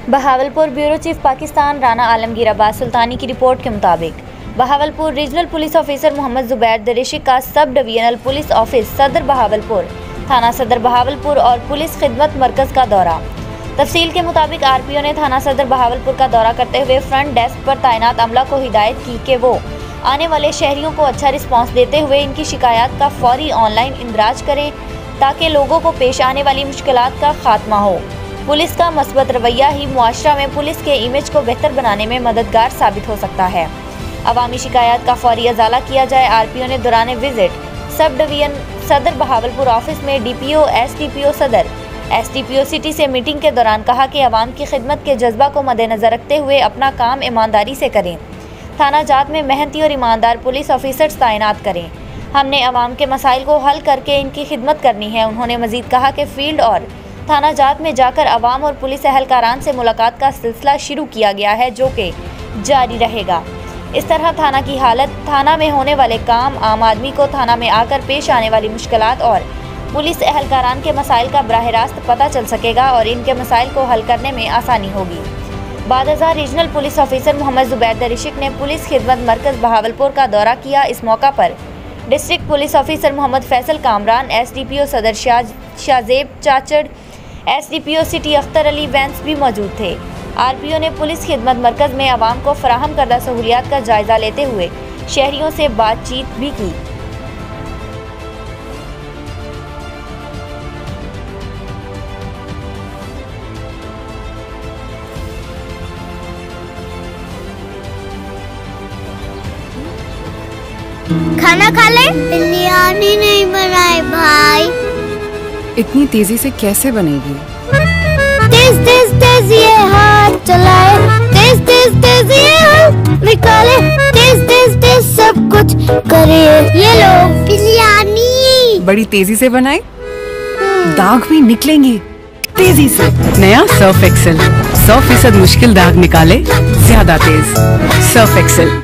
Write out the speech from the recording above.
Bahawalpur bureau chief Pakistan Rana Alamgir Abbas Sultani की report के मुताबिक Bahawalpur regional police officer Mohammad Zubair दरिशिक का सब डिवीजनल पुलिस ऑफिस सदर बहावलपुर, थाना सदर बहावलपुर और पुलिस खिदमत मरकज़ का दौरा। तफसील के मुताबिक आरपीओ ने थाना सदर बहावलपुर का दौरा करते हुए फ्रंट डेस्क पर तैनात अमला को हिदायत की कि वो आने वाले शहरियों को अच्छा रिस्पांस देते हुए इनकी शिकायत का फौरी ऑनलाइन इंदराज करें ताकि लोगों को पेश आने वाली मुश्किलात का खात्मा हो। पुलिस का मस्बत रवैया ही मुआशरा में पुलिस के इमेज को बेहतर बनाने में मददगार साबित हो सकता है। अवामी शिकायत का फौरी अजाला किया जाए। आरपीओ ने दौरान विजिट सब डिवीजन सदर बहावलपुर ऑफिस में डीपीओ, एसडीपीओ सदर, एसडीपीओ सिटी से मीटिंग के दौरान कहा कि अवाम की खिदमत के जज्बा को मद्देनजर रखते हुए अपना काम ईमानदारी से करें। थाना जात में मेहनती और ईमानदार पुलिस ऑफिसर्स तैनात करें। हमने अवाम के मसाइल को हल करके इनकी खिदमत करनी है। उन्होंने मजीद कहा कि फील्ड और थाना जात में जाकर अवाम और पुलिस एहलकारान से मुलाकात का सिलसिला शुरू किया गया है, जो कि जारी रहेगा। इस तरह थाना की हालत, थाना में होने वाले काम, आम आदमी को थाना में आकर पेश आने वाली मुश्किलात और पुलिस एहलकारान के मसाइल का बराह रास्त पता चल सकेगा और इनके मसाइल को हल करने में आसानी होगी। बादशाह regional police officer Mohammad Zubair दरिशिक ने पुलिस खिदमत मरकज़ बहावलपुर का दौरा किया। इस मौका पर district police officer Mohammad Faisal Kamran, SDPO Sadar Shahzeb Chachar, SDPO city Akhtar Ali Wains भी मौजूद थे। आरपीओ ने पुलिस खिदमत मरकज़ में आवाम को फराहम करदा सहूलियात का जायजा लेते हुए शहरियों से बातचीत भी की। खाना खा ले? बिरयानी नहीं बनाई भाई। इतनी तेजी से कैसे बनेगी? तेज तेज तेज ये हाथ चलाए, तेज तेज तेज ये हाथ निकाले, तेज तेज तेज सब कुछ करे। ये लो बिरयानी। बड़ी तेजी से बनाए, दाग भी निकलेंगे तेजी से। नया सर्फ एक्सेल, 100% मुश्किल दाग निकाले ज्यादा तेज। Surf Excel.